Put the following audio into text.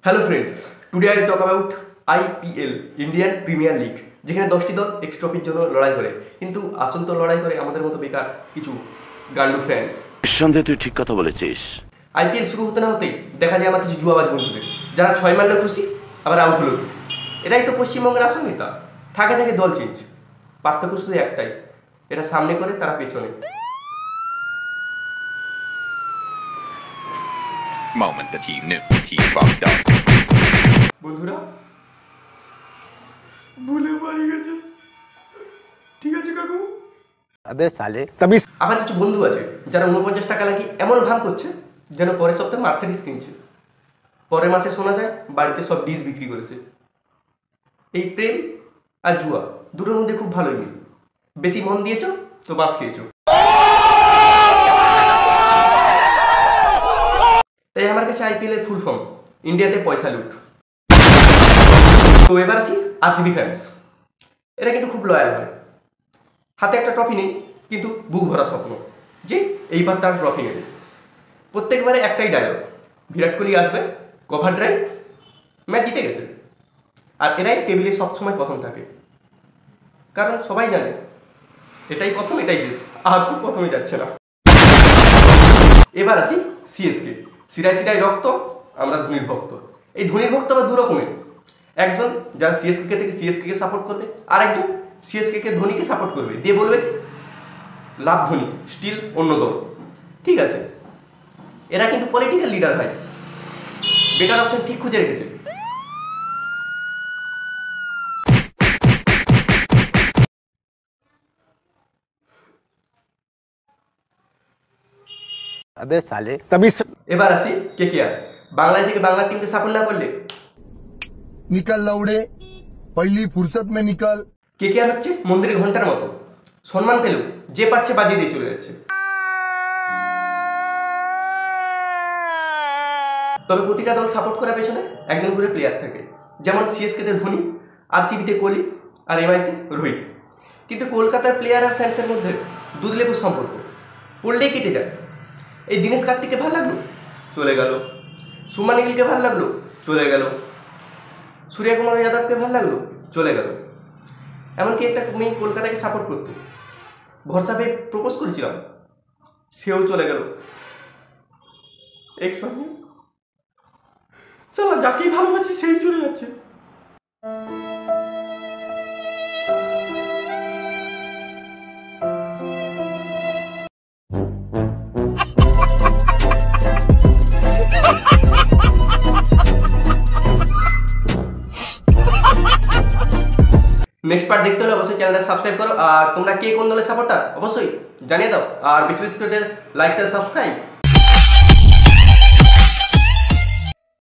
Hello friend, today I talk about IPL, Indian premier league, যেখানে 10টি দল একটি ট্রফির জন্য লড়াই করে, কিন্তু আসল তো লড়াই করে আমাদের মতো বেকার কিছু গান্ডু ফ্যান্স। নিঃসন্দেহে তুই ঠিক কথা বলেছিস। আইপিএল শুরু হতে না হতেই দেখা যায় আমার কিছু জুয়াবাজ বন্ধুদের, যারা 6 মারলেও খুশি, আবার আউট হলেও খুশি। এটাই তো পশ্চিমবঙ্গের আসল নেতা। থাকে থাকে দল চেঞ্জ, পার্থক্য শুধু একটাই, এটা সামনে করে তারা পেছনে। Moment that he knew he fucked up. বন্ধুরা, ভুলে মারি গেছে। ঠিক আছে কাকু। अबे साले तभी আমার কিছু বন্ধু আছে যারা 49 টাকা লাগিয়ে এমন ভান করছে যেন পরের সপ্তাহে মার্সিডিজ কিনছে, পরের মাসে শোনা যায় বাড়িতে সব ডিস বিক্রি করেছে। এই প্রেম আর জুয়া দুটোর মধ্যে খুব ভালোই মিল। বেশি মন দিয়েছো তো বাস খেয়েছো। তাই আমার কাছে আইপিএল এর ফুল ফর্ম ইন্ডিয়াতে পয়সা লুট। তো এবার আসি আরসিবি ফ্যান্স। এরা কিন্তু খুব লয়াল হয়। হাতে একটা ট্রফি নেই, কিন্তু বুক ভরা স্বপ্ন যে এইবার তার ট্রফি নেবে। প্রত্যেকবারে একটাই ডায়লগ, বিরাট কোহলি আসবে, কভার ড্রাইভ, ম্যাচ জিতে গেছে। আর এরাই টেবিলে সবসময় প্রথম থাকে, কারণ সবাই জানে এটাই প্রথম, এটাই শেষ, আর তো প্রথমে যাচ্ছে না। এবার আসি সিএসকে। সিরাই সিরাই রক্ত, আমরা ধোনির ভক্ত। এই ধোনির ভক্ত আবার দু রকমের। একজন যারা সিএসকে থেকে সিএসকে কে সাপোর্ট করবে, আর একজন সিএসকে কে ধোনিকে সাপোর্ট করবে, দিয়ে বলবে লাভ ধোনি, স্টিল অন্য দল। ঠিক আছে, এরা কিন্তু পলিটিক্যাল লিডার ভাই, বেটার অপশন ঠিক খুঁজে রেখেছে। अबे साले तभी এবার আসি কেকেআর। বাংলাদেশ থেকে বাংলার টিমকে সাপোর্ট না করলে निकल लौड़े, पहली फुर्सत में निकल। কেকেআর হচ্ছে মন্দিরের ঘন্টার মতো, সম্মান পেলেও যে পাচ্ছে বাজিয়ে দিয়ে চলে যাচ্ছে। তবে প্রতিটা দল সাপোর্ট করার পেছনে একজন করে প্লেয়ার থাকে, যেমন সিএসকেতে ধোনি, আরসিবিতে কোহলি, আর এমআইতে রোহিত। কিন্তু কলকাতার প্লেয়ার আর ফ্যান্সের মধ্যে দুধ লেবুর সম্পর্ক, পড়লেই কেটে যায়। এই দীনেশ কার্তিককে ভালো লাগলো, চলে গেল। সুমান গিলকে ভালো লাগলো, চলে গেল। সূর্যকুমার যাদবকে ভালো লাগলো, চলে গেল। এমনকি একটা মেয়ে কলকাতাকে সাপোর্ট করতো, ভরসা পেয়ে প্রপোজ করেছিলাম, সেও চলে গেল। এক্স সালা যাকেই ভালোবাসি সেই চলে যাচ্ছে। নেক্সট পার্ট দেখতে হলে অবশ্যই চ্যানেলটা সাবস্ক্রাইব করো। আর তোমরা কে কোন দলের সাপোর্টার অবশ্যই জানিয়ে দাও। আর বেশি বেশি করে লাইক শেয়ার সাবস্ক্রাইব